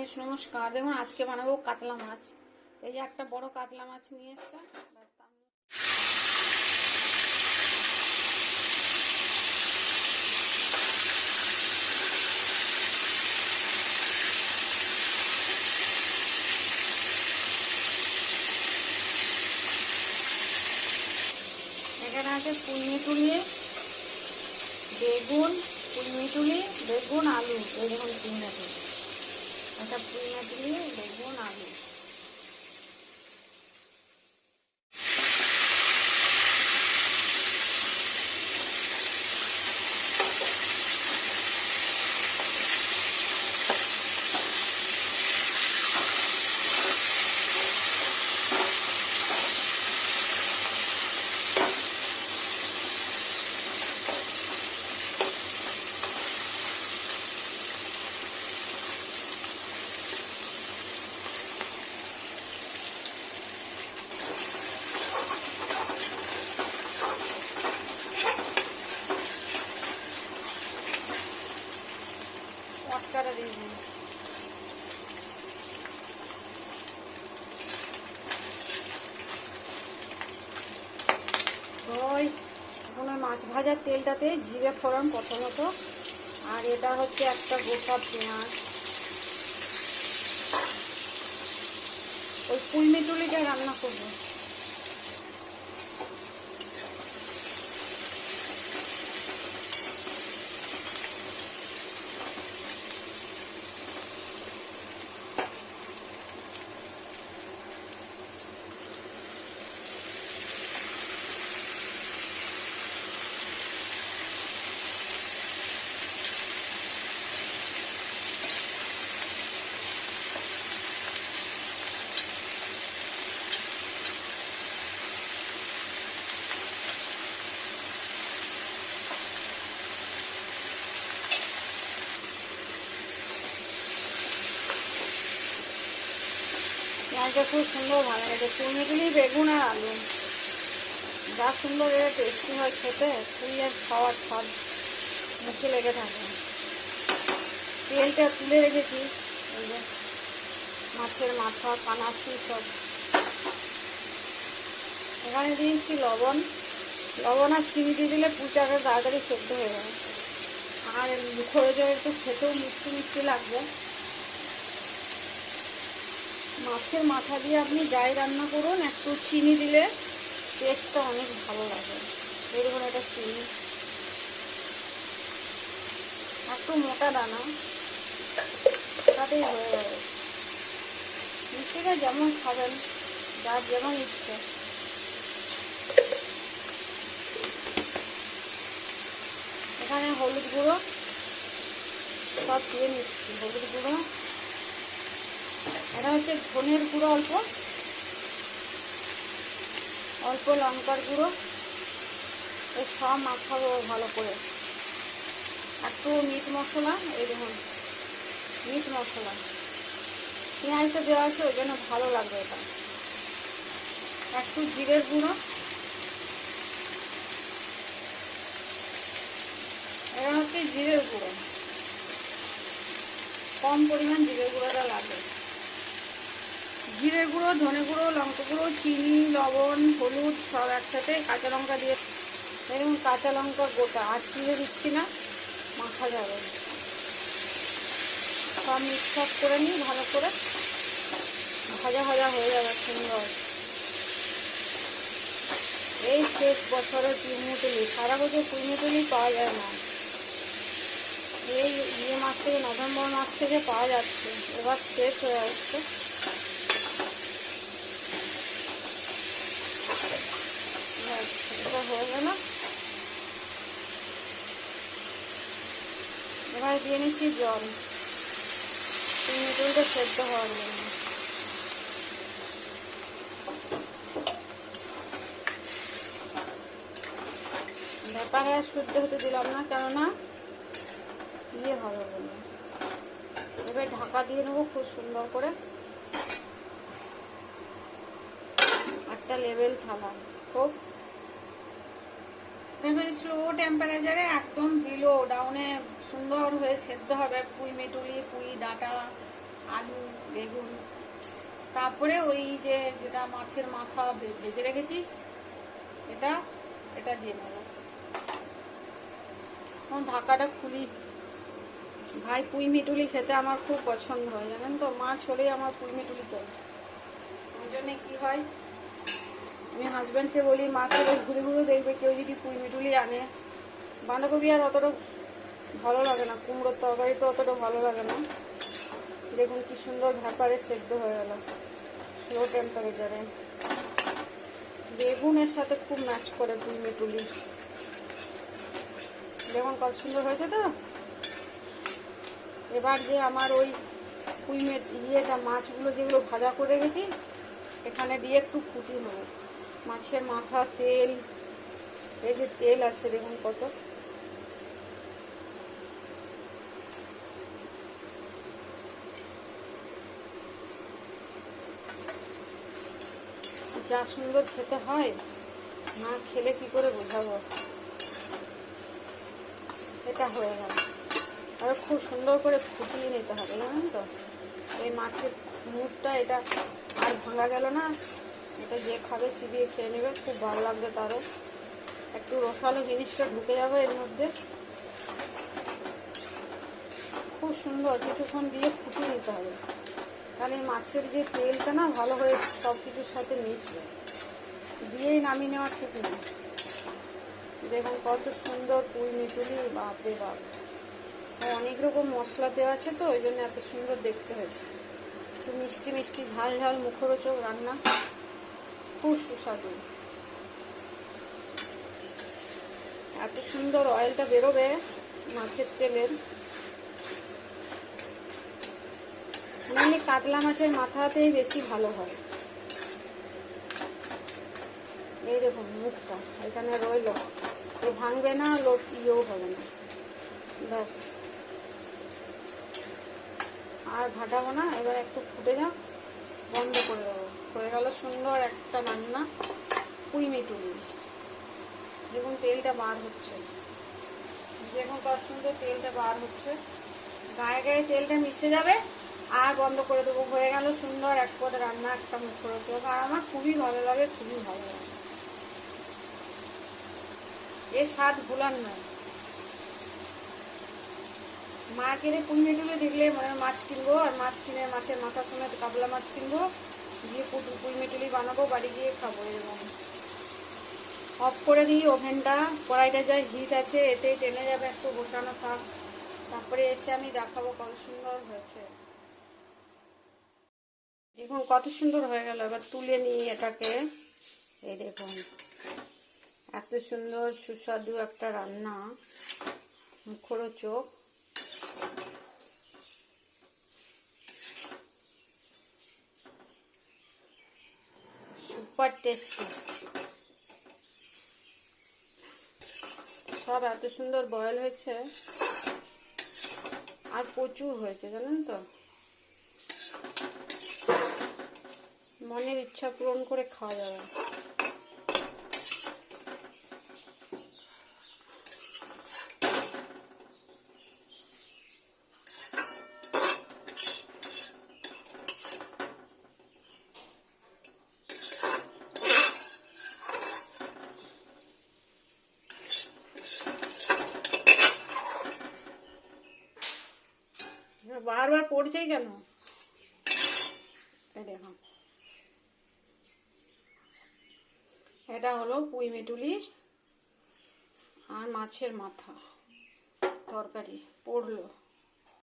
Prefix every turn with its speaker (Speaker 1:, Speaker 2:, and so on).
Speaker 1: Friends नमस्कार। देखो आज के बानाबो कातला माछ। এই যে একটা বড় কাতলা মাছ নিয়ে এসেছে। এখানে আছে পুঁইমিটুলি, বেগুন, পুঁইমিটুলি, বেগুন, আলু। এই দেখুন পুঁইমিটুলি, এটা পুঁইমিটুলি, বেগুন, আলু। মশলাটা দিয়ে দিন। এখন ওই মাছ ভাজার তেলটাতে জিরে ফোড়ন প্রথমত, আর এটা হচ্ছে একটা গোটা পেঁয়াজ। ওই পুঁইমিটুলিটা রান্না করবো। পেঁয়াজটা খুব সুন্দর ভালো লাগে। পুঁইমিটুলি, বেগুন আর আলু যা সুন্দর টেস্টি হয় খেতে, পুঁই আর খাওয়ার স্বাদ মুখে লেগে থাকে। তেলটা তুলে রেখেছি, এই যে মাছের মাথা, কানাসি সব এখানে দিয়েছি। লবণ আর চিনি দিয়ে দিলে পুঁইটাকে তাড়াতাড়ি সেদ্ধ হয়ে যাবে। আর মুখরোচ একটু খেতেও মিষ্টি মিষ্টি লাগবে। মাছের মাথা দিয়ে আপনি যাই রান্না করুন, একটু চিনি দিলে টেস্টটা অনেক ভালো লাগে। এরকম একটা চিনি, একটু মোটা দানা, তাতেই হয়ে যাবে। মিষ্টিটা যেমন খাবেন, যার যেমন ইচ্ছে। এখানে হলুদ গুঁড়ো সব দিয়ে নিচ্ছি। হলুদ গুঁড়ো, এটা হচ্ছে ধনের গুঁড়ো, অল্প লঙ্কার গুঁড়ো। এই সব মাখাবো ভালো করে। একটু মিট মশলা, এই দেখুন মিট মশলা, পেঁয়াজটা দেওয়া আছে ওই জন্য ভালো লাগবে এটা। একটু জিরের গুঁড়ো, এটা হচ্ছে জিরের গুঁড়ো, কম পরিমাণ জিরের গুঁড়োটা লাগে। জিরের গুঁড়ো, ধনে গুঁড়ো, লঙ্কা গুঁড়ো, চিনি, লবণ, হলুদ সব একসাথে। কাঁচা লঙ্কা দিয়ে, এরকম কাঁচা লঙ্কা গোটা, আর চিড়ে দিচ্ছি না, মাখা যাবে। সব মিক্স করে নিই ভালো করে, ভাজা ভাজা হয়ে যাবে সুন্দর। এই শেষ বছরের পুঁইমিটুলি, সারা বছর পুঁইমিটুলি পাওয়া যায় না। এই মাস থেকে, নভেম্বর মাস থেকে পাওয়া যাচ্ছে, এবার শেষ হয়ে যাচ্ছে। এটা হয়ে গেল। এবার দিয়ে নিচ্ছি জল, পুঁইমিটুলিটা সেদ্ধ হওয়ার জন্য। ব্যাপারে আর শুদ্ধ হতে দিলাম না, কেননা ইয়ে হবে বলে। এবার ঢাকা দিয়ে নেবো খুব সুন্দর করে, একটা লেভেল থালা। খুব স্লো টেম্পারেচারে, একদম বিলো ডাউনে সুন্দর হয়ে সেদ্ধ হবে পুঁইমিটুলি, পুঁই ডাঁটা, আলু বেগুন, তারপরে ওই যে যেটা মাছের মাথা ভেজে রেখেছি এটা এটা দিয়ে নেব। এখন ঢাকাটা খুলি। ভাই পুঁই মিটুলি খেতে আমার খুব পছন্দ হয়, জানেন তো, মাছ হলেই আমার পুঁই মিটুলি চাই। ওই জন্যে কী হয়, আমি হাজব্যান্ডকে বলি মাকে ঘুরে ঘুরে দেখবে কেউ যদি পুঁই মিটুলি আনে। বাঁধাকপি আর অতটা ভালো লাগে না, কুমড়োর তরকারি তো অতটা ভালো লাগে না। দেখুন কি সুন্দর ভাপারে সেদ্ধ হয়ে গেল স্লো টেম্পারেচারে। বেগুনের সাথে খুব ম্যাচ করে পুঁই মিটুলি। দেখুন কত সুন্দর হয়েছে তো। এবার যে আমার ওই ইয়েটা মাছগুলো যেগুলো ভাজা করে রেখেছি এখানে দিয়ে একটু ফুটি নেব। মাছের মাথা, তেল, এই যে তেল আছে দেখুন কত। যা সুন্দর খেতে হয়, না খেলে কি করে বোঝাবো। এটা হয়ে গেল, আর খুব সুন্দর করে ফুটিয়ে নিতে হবে, জানেন তো। এই মাছের মুখটা এটা আর ভাঙা গেল না, এটা যে খাবে চিবিয়ে খেয়ে নেবে, খুব ভালো লাগবে। তারও একটু রসালো জিনিসটা ঢুকে যাবে এর মধ্যে, খুব সুন্দর। কিছুক্ষণ দিয়ে ফুটিয়ে নিতে হবে, তাহলে মাছের যে তেলটা না ভালো হয়ে সব কিছুর সাথে মিশবে। দিয়েই নামিয়ে নেওয়া ঠিক নেই। দেখুন কত সুন্দর পুঁই মিটুলি, বাপরে বাপ। অনেক রকম মশলা দেওয়া আছে তো ওই জন্য এত সুন্দর দেখতে হয়েছে। একটু মিষ্টি মিষ্টি ঝাল ঝাল মুখরোচক রান্না, খুব সুস্বাদু। এত সুন্দর অয়েলটা বেরোবে মাছের তেলের। মেনলি কাতলা মাছের মাথাতেই বেশি ভালো হয়। এই দেখুন মুখটা এখানে রইল, ভাঙবে না, লোট ইয়েও হবে না। ব্যাস, আর ঘাটাবো না। এবার একটু ফুটে যাক, বন্ধ করে দেবো। হয়ে গেল সুন্দর একটা রান্না পুঁই মিটুলি। দেখুন তেলটা বার হচ্ছে, দেখুন কত সুন্দর তেলটা বার হচ্ছে। গায়ে গায়ে তেলটা মিশে যাবে আর বন্ধ করে দেবো। হয়ে গেল সুন্দর এক পদ রান্না, একটা মুখরোচক। আর আমার খুবই ভালো লাগে, খুবই ভালো লাগে। এর স্বাদ ভুলার নয়। মার্কেটে পুঁই মিটুলি দেখলে মানে মাছ কিনবো, আর মাছ কিনে মাছের মাথার সমেত কাতলা মাছ কিনবো, দিয়ে পুঁই মিটুলি বানাবো, বাড়ি গিয়ে খাবো। এরকম অফ করে দিই ওভেনটা, কড়াইটা যা হিট আছে এতেই টেনে যাবে, একটু বসানো থাক। তারপরে এসে আমি দেখাবো কত সুন্দর হয়েছে। দেখুন কত সুন্দর হয়ে গেল। এবার তুলে নিই এটাকে। এই দেখুন এত সুন্দর সুস্বাদু একটা রান্না, মুখরোচক। Super tasty. সব এত সুন্দর বয়েল হয়েছে, আর প্রচুর হয়েছে, জানেন তো। মনের ইচ্ছা পূরণ করে খাওয়া যাবে। বারবার পড়ছেই কেন? দেখুন এটা হলো পুঁই মিটুলি আর মাছের মাথা তরকারি পড়লো।